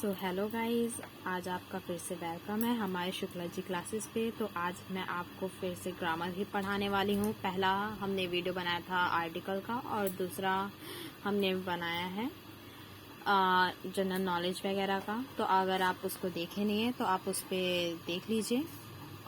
So hello guys, आज आपका फिर से वेलकम है हमारे शुक्ला जी क्लासेस पे। तो आज मैं आपको फिर से ग्रामर ही पढ़ाने वाली हूँ। पहला हमने वीडियो बनाया था आर्टिकल का और दूसरा हमने बनाया है जनरल नॉलेज वगैरह का। तो अगर आप उसको देखे नहीं है तो आप उस पर देख लीजिए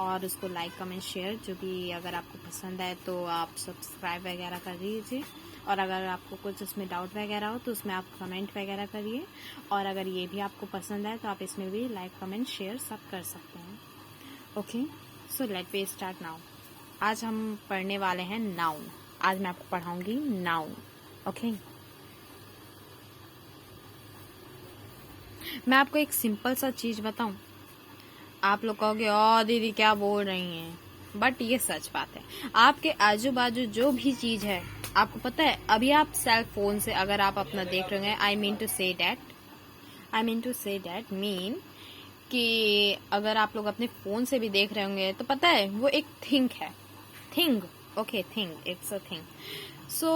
और उसको लाइक कमेंट शेयर जो भी अगर आपको पसंद आए तो आप सब्सक्राइब वगैरह कर लीजिए। और अगर आपको कुछ उसमें डाउट वगैरह हो तो उसमें आप कमेंट वगैरह करिए। और अगर ये भी आपको पसंद आए तो आप इसमें भी लाइक कमेंट शेयर सब कर सकते हैं। Okay, so let we start now. आज हम पढ़ने वाले हैं नाउन। आज मैं आपको पढ़ाऊंगी नाउन। ओके, मैं आपको एक सिंपल सा चीज बताऊं। आप लोग कहोगे ओ दीदी क्या बोल रही हैं, बट ये सच बात है। आपके आजू बाजू जो भी चीज है, आपको पता है, अभी आप सेल फोन से अगर आप अपना देख रहे हैं, I mean to say that mean कि अगर आप लोग अपने फोन से भी देख रहे होंगे तो पता है वो एक थिंग है। Thing, okay, thing, it's a thing. So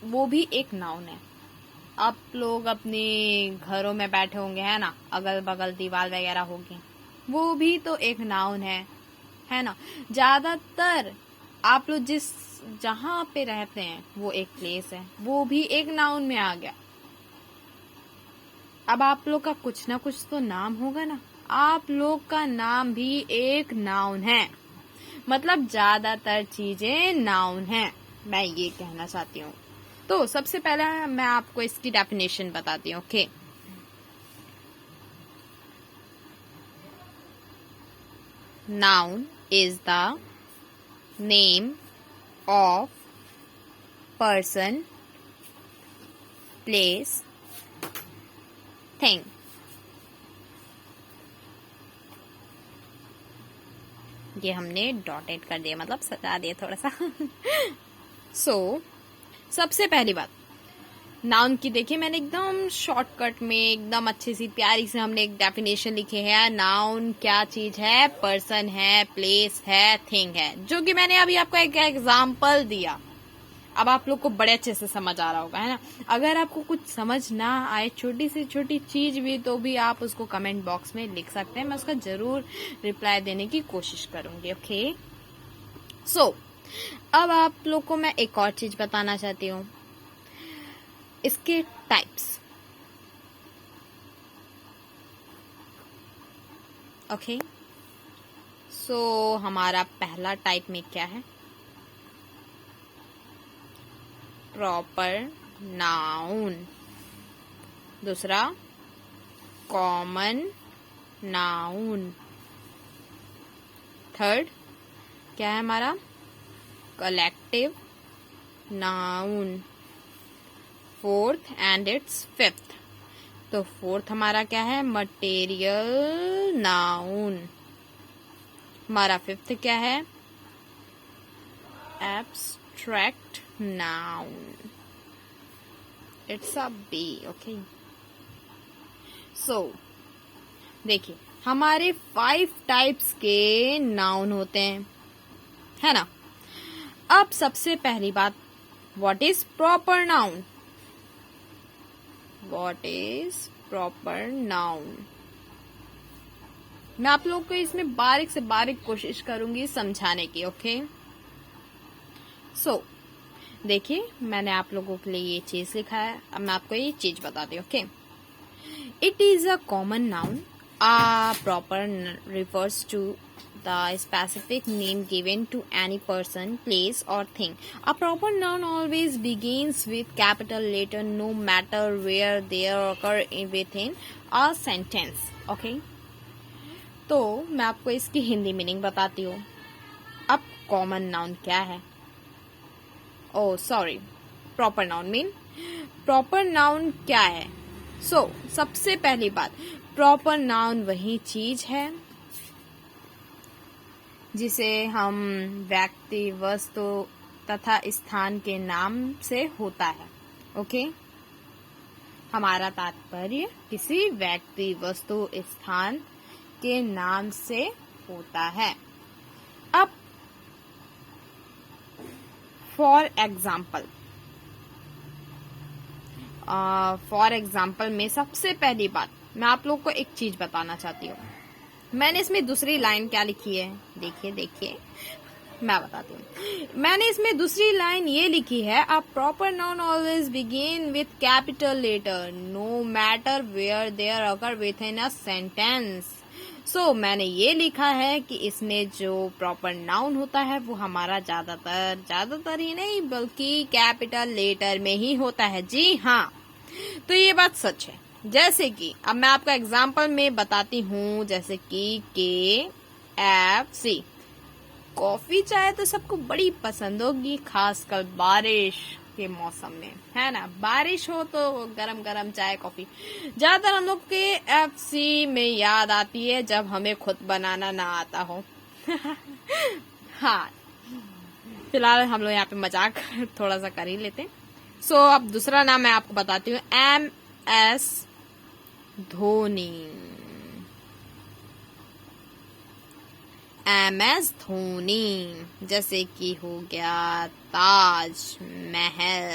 वो भी एक नाउन है। आप लोग अपने घरों में बैठे होंगे, है ना, अगल बगल दीवार वगैरह होगी, वो भी तो एक नाउन है ना। ज्यादातर आप लोग जहाँ पे रहते हैं वो एक प्लेस है, वो भी एक नाउन में आ गया। अब आप लोग का कुछ ना कुछ तो नाम होगा ना। आप लोग का नाम भी एक नाउन है, मतलब ज्यादातर चीजें नाउन है, मैं ये कहना चाहती हूँ। तो सबसे पहले मैं आपको इसकी डेफिनेशन बताती हूँ। Okay, noun is the name of person, place, thing. ये हमने डॉटेड कर दिया, मतलब सजा दिया थोड़ा सा। सो सबसे पहली बात नाउन की, देखिए मैंने एकदम शॉर्टकट में एकदम अच्छी सी प्यारी से हमने एक डेफिनेशन लिखी है। नाउन क्या चीज है? पर्सन है, प्लेस है, थिंग है, जो कि मैंने अभी आपको एक एग्जांपल दिया। अब आप लोग को बड़े अच्छे से समझ आ रहा होगा, है ना। अगर आपको कुछ समझ ना आए, छोटी से छोटी चीज भी, तो भी आप उसको कमेंट बॉक्स में लिख सकते हैं। मैं उसका जरूर रिप्लाई देने की कोशिश करूंगी। ओके, सो अब आप लोग को मैं एक और चीज बताना चाहती हूँ, इसके टाइप्स। ओके, सो हमारा पहला टाइप में क्या है? Proper noun. दूसरा कॉमन नाउन। थर्ड क्या है हमारा? Collective noun. Fourth and it's fifth. तो फोर्थ हमारा क्या है? Material noun. हमारा फिफ्थ क्या है? Abstract noun. It's a B. Okay, so देखिए हमारे 5 टाइप्स के नाउन होते हैं, है ना। अब सबसे पहली बात, what is proper noun? What is proper noun? मैं आप लोगों को इसमें बारीक से बारीक कोशिश करूंगी समझाने की। ओके, सो देखिए मैंने आप लोगों के लिए ये चीज लिखा है। अब मैं आपको ये चीज बताती हूँ। Okay, it is a common noun. A proper refers to the specific name given to any person, place or thing. A proper noun always begins with capital letter no matter where they occur within a sentence. Okay? तो मैं आपको इसकी Hindi meaning बताती हूँ। अब common noun क्या है? Oh sorry, proper noun mean, proper noun क्या है? सबसे पहली बात, प्रॉपर नाउन वही चीज है जिसे हम व्यक्ति, वस्तु तथा स्थान के नाम से होता है। ओके, हमारा तात्पर्य किसी व्यक्ति, वस्तु, स्थान के नाम से होता है। अब फॉर एग्जाम्पल, फॉर एग्जाम्पल में सबसे पहली बात मैं आप लोग को एक चीज बताना चाहती हूँ। मैंने इसमें दूसरी लाइन क्या लिखी है, देखिए देखिए मैं बताती हूँ। मैंने इसमें दूसरी लाइन ये लिखी है, a proper noun always begin with capital letter no matter where there अगर विथ इन अ सेंटेंस। सो मैंने ये लिखा है कि इसमें जो प्रॉपर नाउन होता है वो हमारा ज्यादातर ही नहीं बल्कि कैपिटल लेटर में ही होता है। जी हाँ, तो ये बात सच है। जैसे कि अब मैं आपको एग्जांपल में बताती हूँ, जैसे कि KFC। कॉफी चाय तो सबको बड़ी पसंद होगी, खासकर बारिश के मौसम में, है ना। बारिश हो तो गरम गरम चाय कॉफी ज्यादातर हम लोग के KFC में याद आती है जब हमें खुद बनाना ना आता हो। हाँ, फिलहाल हम लोग यहाँ पे मजाक थोड़ा सा कर ही लेते हैं। सो अब दूसरा नाम मैं आपको बताती हूँ, MS धोनी। MS धोनी, जैसे कि हो गया ताज महल।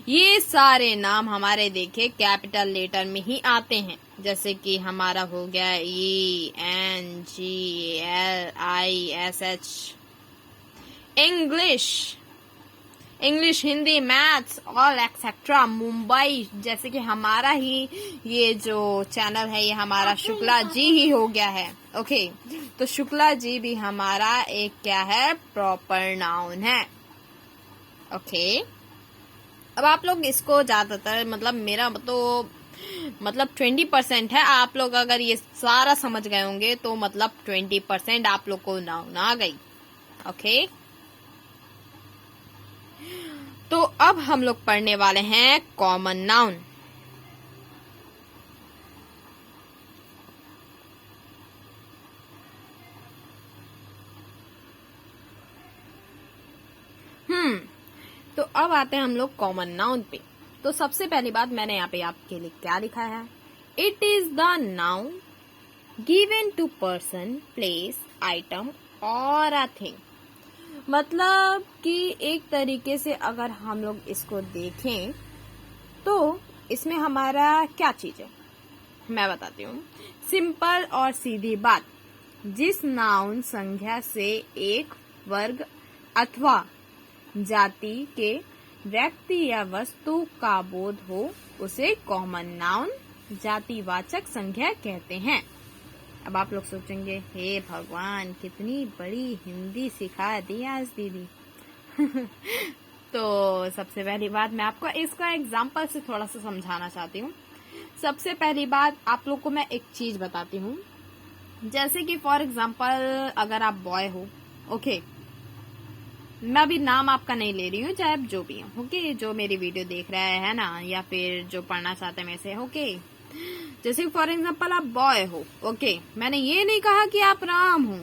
ये सारे नाम हमारे देखे कैपिटल लेटर में ही आते हैं। जैसे कि हमारा हो गया ENGLISH English, Hindi, maths all etcetera. Mumbai, जैसे कि हमारा ही ये जो चैनल है ये हमारा शुक्ला जी ही हो गया है। ओके, तो शुक्ला जी भी हमारा एक क्या है, प्रॉपर नाउन है। ओके, अब आप लोग इसको ज्यादातर मेरा तो 20% है। आप लोग अगर ये सारा समझ गए होंगे तो 20% आप लोग को नाउन आ गई। ओके, तो अब हम लोग पढ़ने वाले हैं कॉमन नाउन। तो अब आते हैं हम लोग कॉमन नाउन पे। तो सबसे पहली बात मैंने यहाँ पे आपके लिए क्या लिखा है, it is the noun given to person, place, item और अ थिंग। मतलब कि एक तरीके से अगर हम लोग इसको देखें तो इसमें हमारा क्या चीज है, मैं बताती हूँ। सिंपल और सीधी बात, जिस नाउन संज्ञा से एक वर्ग अथवा जाति के व्यक्ति या वस्तु का बोध हो उसे कॉमन नाउन जातिवाचक संज्ञा कहते हैं। अब आप लोग सोचेंगे, हे भगवान कितनी बड़ी हिंदी सिखा दी आज दीदी। तो सबसे पहली बात मैं आपको इसका एग्जाम्पल से थोड़ा सा समझाना चाहती हूँ। सबसे पहली बात आप लोग को मैं एक चीज बताती हूँ। जैसे कि फॉर एग्जाम्पल अगर आप बॉय हो, ओके, मैं अभी नाम आपका नहीं ले रही हूँ, चाहे आप जो भी हो, ओके, जो मेरी वीडियो देख रहा है ना, या फिर जो पढ़ना चाहते हैं वैसे, ओके। जैसे फॉर एग्जाम्पल आप बॉय हो, ओके, मैंने ये नहीं कहा कि आप राम हो।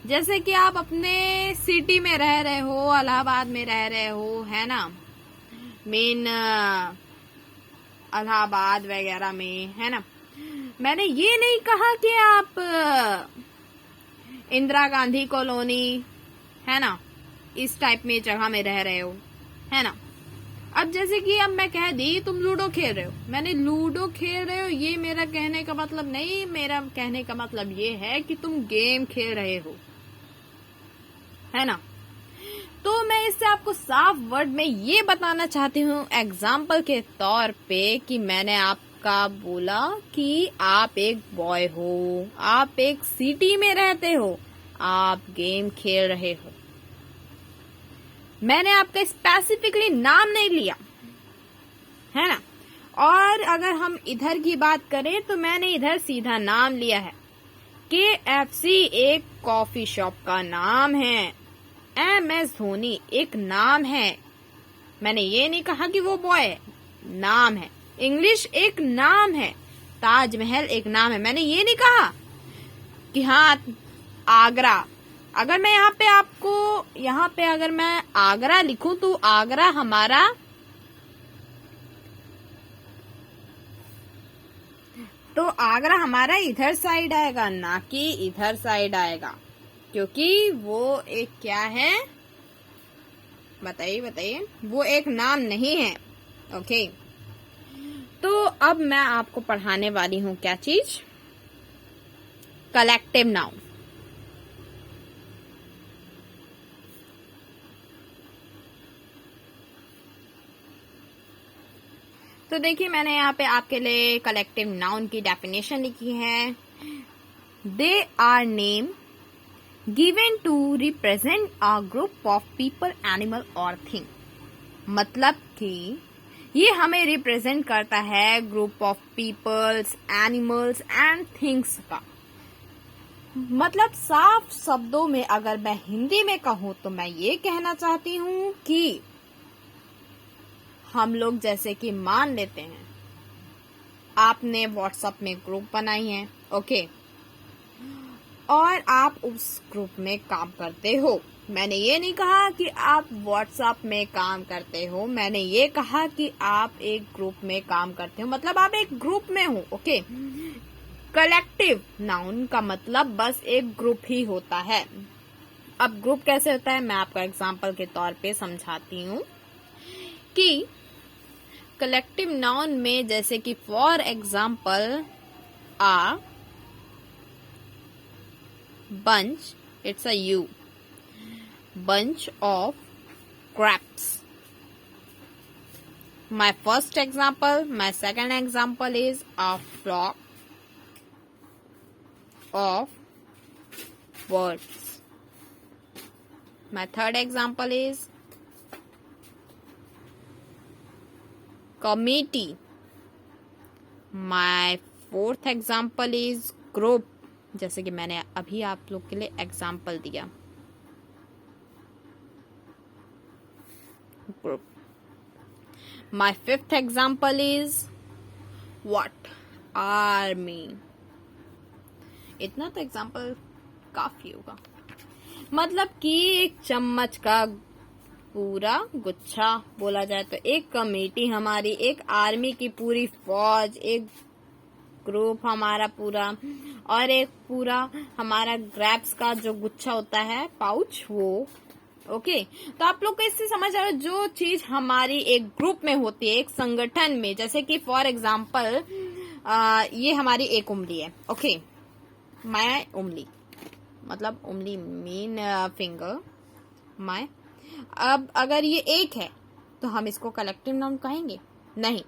जैसे कि आप अपने सिटी में रह रहे हो, इलाहाबाद में रह रहे हो, है ना, मेन इलाहाबाद वगैरह में, है ना। मैंने ये नहीं कहा कि आप इंदिरा गांधी कॉलोनी, है ना, इस टाइप में जगह में रह रहे हो, है ना। अब जैसे कि अब मैं कह दी तुम लूडो खेल रहे हो, मैंने लूडो खेल रहे हो ये मेरा कहने का मतलब नहीं, मेरा कहने का मतलब ये है कि तुम गेम खेल रहे हो, है ना। तो मैं इससे आपको साफ वर्ड में ये बताना चाहती हूँ एग्जाम्पल के तौर पे कि मैंने आपका बोला कि आप एक बॉय हो, आप एक सिटी में रहते हो, आप गेम खेल रहे हो। मैंने आपका स्पेसिफिकली नाम नहीं लिया, है ना। और अगर हम इधर की बात करें तो मैंने इधर सीधा नाम लिया है। KFC एक कॉफी शॉप का नाम है, MS धोनी एक नाम है। मैंने ये नहीं कहा कि वो बॉय, नाम है। इंग्लिश एक नाम है, ताजमहल एक नाम है। मैंने ये नहीं कहा कि हाँ आगरा, अगर मैं यहाँ पे आपको यहाँ पे अगर मैं आगरा लिखूं तो आगरा हमारा इधर साइड आएगा, ना कि इधर साइड आएगा, क्योंकि वो एक क्या है, बताइए बताइए, वो एक नाम नहीं है। ओके, तो अब मैं आपको पढ़ाने वाली हूँ क्या चीज, कलेक्टिव नाउन। तो देखिए मैंने यहाँ पे आपके लिए कलेक्टिव नाउन की डेफिनेशन लिखी है। They are name given to represent a group of people, animal और थिंग। मतलब कि ये हमें रिप्रेजेंट करता है group of peoples, animals and things का। मतलब साफ शब्दों में अगर मैं हिंदी में कहूँ तो मैं ये कहना चाहती हूँ कि हम लोग जैसे कि मान लेते हैं आपने व्हाट्सएप में ग्रुप बनाई है, ओके, और आप उस ग्रुप में काम करते हो। मैंने ये नहीं कहा कि आप व्हाट्सएप में काम करते हो, मैंने ये कहा कि आप एक ग्रुप में काम करते हो, मतलब आप एक ग्रुप में हो। ओके, कलेक्टिव नाउन का मतलब बस एक ग्रुप ही होता है। अब ग्रुप कैसे होता है मैं आपको एग्जांपल के तौर पे समझाती हूँ कि कलेक्टिव नाउन में जैसे कि for example a bunch, it's a U, bunch of grapes. My first example, my second example is a flock of birds. My third example is committee. My fourth example is group, जैसे कि मैंने अभी आप लोग के लिए example दिया, group. My fifth example is what, army. इतना तो एग्जाम्पल काफी होगा। मतलब कि एक चम्मच का पूरा गुच्छा बोला जाए तो एक कमेटी हमारी, एक आर्मी की पूरी फौज, एक ग्रुप हमारा पूरा, और एक पूरा हमारा ग्रैप्स का जो गुच्छा होता है, पाउच, वो। ओके, तो आप लोग को इससे समझ आए जो चीज हमारी एक ग्रुप में होती है, एक संगठन में, जैसे कि फॉर एग्जांपल ये हमारी एक उंगली है। ओके, माय उंगली, मतलब उंगली मीन फिंगर, माय। अब अगर ये एक है तो हम इसको कलेक्टिव नाउन कहेंगे? नहीं।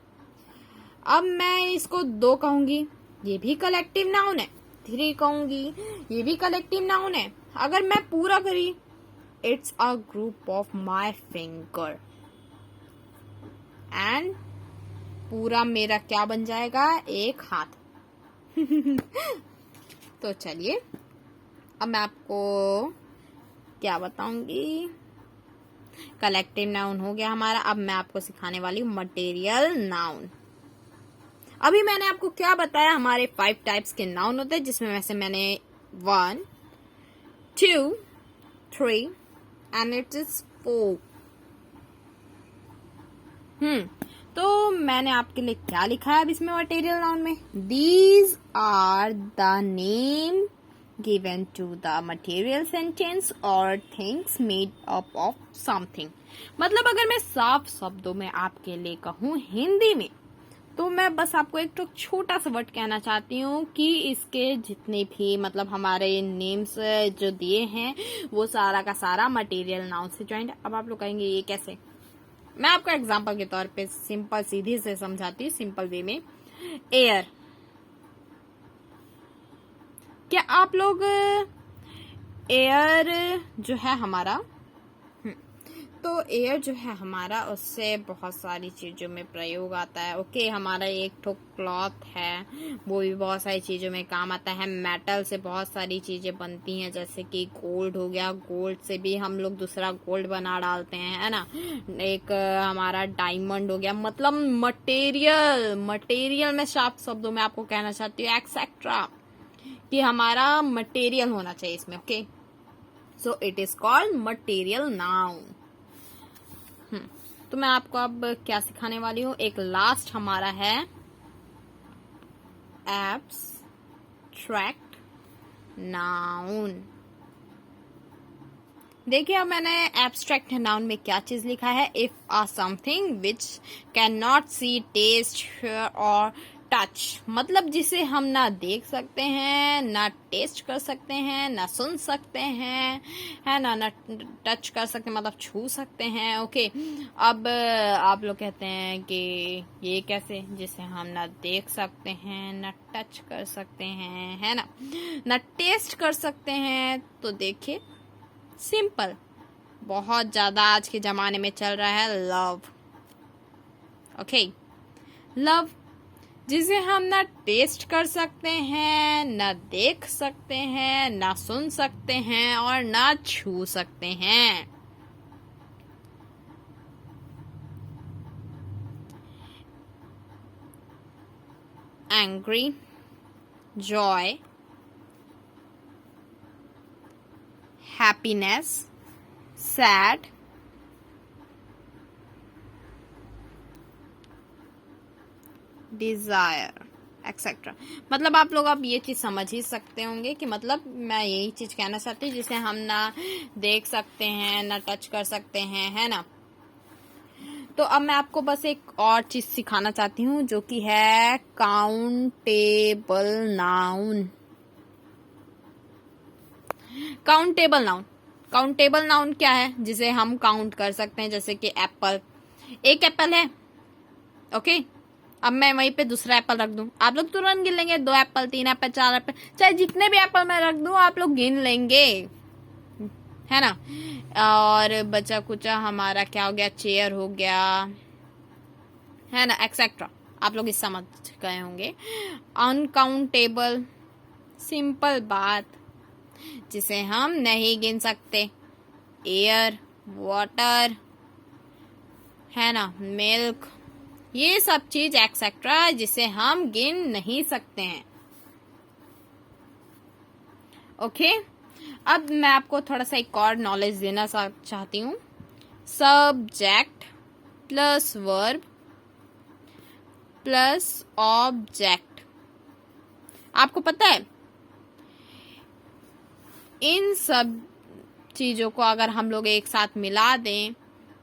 अब मैं इसको 2 कहूंगी, ये भी कलेक्टिव नाउन है। 3 कहूंगी, ये भी कलेक्टिव नाउन है। अगर मैं पूरा करी, it's a group of my finger, and पूरा मेरा क्या बन जाएगा, एक हाथ। तो चलिए अब मैं आपको क्या बताऊंगी, कलेक्टिव नाउन हो गया हमारा। अब मैं आपको सिखाने वाली हूँ मटेरियल नाउन। अभी मैंने आपको क्या बताया, हमारे 5 टाइप्स के नाउन होते हैं, जिसमें वैसे मैंने 1, 2, 3 एंड इट इज 4। तो मैंने आपके लिए क्या लिखा है अब इसमें मटेरियल नाउन में, these are the name given to the material sentence और things made up of something. मतलब अगर मैं साफ शब्दों में आपके लिए कहूँ हिंदी में, तो मैं बस आपको एक तो छोटा सा वर्ड कहना चाहती हूँ कि इसके जितने भी मतलब हमारे नेम्स जो दिए हैं वो सारा का सारा मटेरियल नाउन से ज्वाइंट। अब आप लोग कहेंगे ये कैसे, मैं आपको एग्जांपल के तौर पे सिंपल सीधी से समझाती हूँ, सिंपल वे में। एयर, क्या आप लोग एयर जो है हमारा, तो एयर जो है हमारा, उससे बहुत सारी चीजों में प्रयोग आता है। ओके, हमारा एक ठो क्लॉथ है, वो भी बहुत सारी चीजों में काम आता है। मेटल से बहुत सारी चीजें बनती हैं, जैसे कि गोल्ड हो गया, गोल्ड से भी हम लोग दूसरा गोल्ड बना डालते हैं, है ना। एक हमारा डायमंड हो गया। मतलब मटेरियल, मटेरियल में साफ शब्दों में आपको कहना चाहती हूँ एक्सेट्रा, कि हमारा मटेरियल होना चाहिए इसमें। Okay, so it is called material noun. तो मैं आपको अब क्या सिखाने वाली हूँ, एक लास्ट हमारा है एब्स्ट्रैक्ट नाउन। देखिए अब मैंने एब्स्ट्रैक्ट नाउन में क्या चीज लिखा है, if a something which can not see, taste, hear और टच, मतलब जिसे हम ना देख सकते हैं, ना टेस्ट कर सकते हैं, ना सुन सकते हैं, है ना टच कर सकते हैं, मतलब छू सकते हैं। ओके, अब आप लोग कहते हैं कि ये कैसे, जिसे हम ना देख सकते हैं, ना टच कर सकते हैं, है ना टेस्ट कर सकते हैं। तो देखिए सिंपल, बहुत ज्यादा आज के जमाने में चल रहा है लव। ओके, लव, जिसे हम ना टेस्ट कर सकते हैं, ना देख सकते हैं, ना सुन सकते हैं और ना छू सकते हैं। Angry, joy, happiness, sad, desire etcetera. मतलब आप लोग अब ये चीज समझ ही सकते होंगे कि मतलब मैं यही चीज कहना चाहती हूँ जिसे हम ना देख सकते हैं, ना टच कर सकते हैं, है ना। तो अब मैं आपको बस एक और चीज सिखाना चाहती हूँ जो कि है countable noun. Countable noun, countable noun क्या है, जिसे हम काउंट कर सकते हैं, जैसे कि एप्पल, एक एप्पल है। ओके, अब मैं वहीं पे दूसरा एप्पल रख दूं, आप लोग तुरंत गिन लेंगे, 2 एप्पल, 3 एप्पल, 4 एप्पल, चाहे जितने भी एप्पल मैं रख दूं आप लोग गिन लेंगे, है ना। और बचा कुचा हमारा क्या हो गया, चेयर हो गया, है ना, एक्सेट्रा। आप लोग इस समझ गए होंगे। अनकाउंटेबल, सिंपल बात, जिसे हम नहीं गिन सकते, एयर, वाटर, है ना, मिल्क, ये सब चीज एक्सेट्रा जिसे हम गिन नहीं सकते हैं। ओके, अब मैं आपको थोड़ा सा एक और नॉलेज देना चाहती हूँ। Subject plus verb plus object, आपको पता है इन सब चीजों को अगर हम लोग एक साथ मिला दें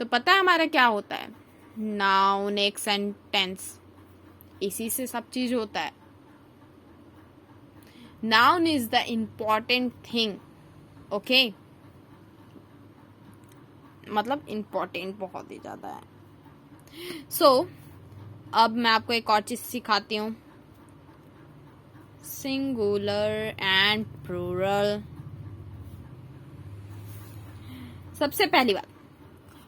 तो पता है हमारा क्या होता है, नाउन, एक सेंटेंस, इसी से सब चीज होता है। Noun is the important thing. Okay, मतलब इम्पॉर्टेंट बहुत ही ज्यादा है। सो अब मैं आपको एक और चीज सिखाती हूँ, सिंगुलर एंड प्लूरल। सबसे पहली बात,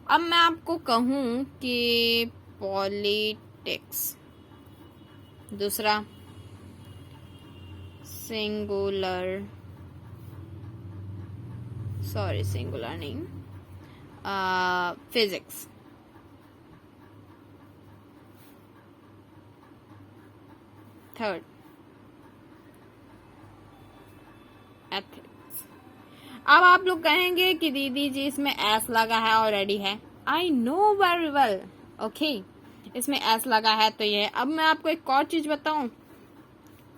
अब मैं आपको कहूं कि पॉलिटिक्स, दूसरा सिंगुलर, सॉरी सिंगुलर नहीं, फिजिक्स, थर्ड एथिक्स। अब आप लोग कहेंगे कि दीदी जी इसमें एस लगा है ऑलरेडी है, I know very well. Okay, इसमें एस लगा है तो ये। अब मैं आपको एक और चीज बताऊं,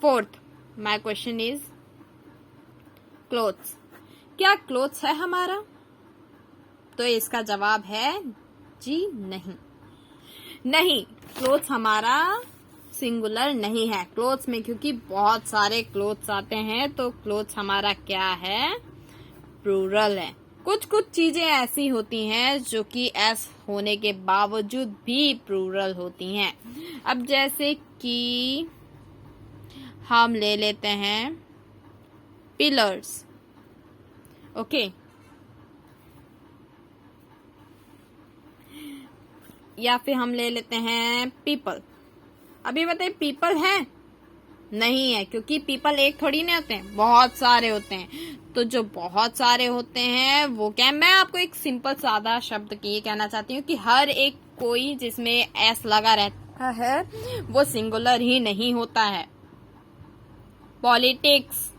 fourth, my question is clothes, क्या क्लोथ्स है हमारा? तो इसका जवाब है जी नहीं, नहीं, क्लोथ्स हमारा सिंगुलर नहीं है। क्लोथ्स में क्योंकि बहुत सारे क्लोथ्स आते हैं तो क्लोथ्स हमारा क्या है, प्लूरल है। कुछ कुछ चीजें ऐसी होती हैं जो कि एस होने के बावजूद भी प्लूरल होती हैं। अब जैसे कि हम ले लेते हैं पिलर्स। ओके, या फिर हम ले लेते हैं पीपल। अभी बताइए पीपल है? नहीं है, क्योंकि पीपल एक थोड़ी नहीं होते हैं, बहुत सारे होते हैं। तो जो बहुत सारे होते हैं वो क्या है, मैं आपको एक सिंपल सादा शब्द की ये कहना चाहती हूँ कि हर एक कोई जिसमें एस लगा रहता है वो सिंगुलर ही नहीं होता है। पॉलिटिक्स,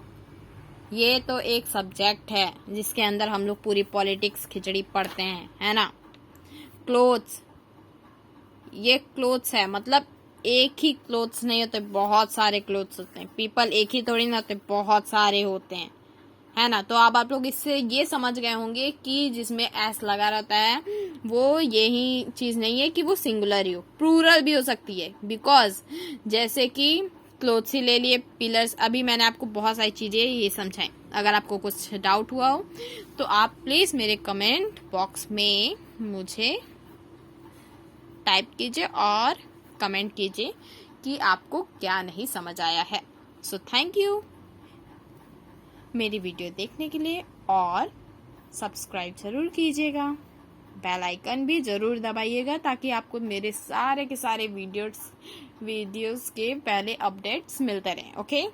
ये तो एक सब्जेक्ट है जिसके अंदर हम लोग पूरी पॉलिटिक्स खिचड़ी पढ़ते हैं, है ना। क्लोथ्स, ये क्लोथ्स है, मतलब एक ही क्लोथ्स नहीं होते, बहुत सारे क्लोथ्स होते हैं। पीपल एक ही थोड़ी ना होते, बहुत सारे होते हैं, है ना। तो अब आप लोग इससे ये समझ गए होंगे कि जिसमें एस लगा रहता है वो यही चीज नहीं है कि वो सिंगुलर ही हो, प्लूरल भी हो सकती है। बिकॉज जैसे कि क्लोथ्स ही ले लिए, पिलर्स, अभी मैंने आपको बहुत सारी चीजें ये समझाई। अगर आपको कुछ डाउट हुआ हो तो आप प्लीज मेरे कमेंट बॉक्स में मुझे टाइप कीजिए और कमेंट कीजिए कि आपको क्या नहीं समझ आया है। सो थैंक यू मेरी वीडियो देखने के लिए, और सब्सक्राइब जरूर कीजिएगा, बेल आइकन भी जरूर दबाइएगा ताकि आपको मेरे सारे के सारे वीडियोस के पहले अपडेट्स मिलते रहें। ओके।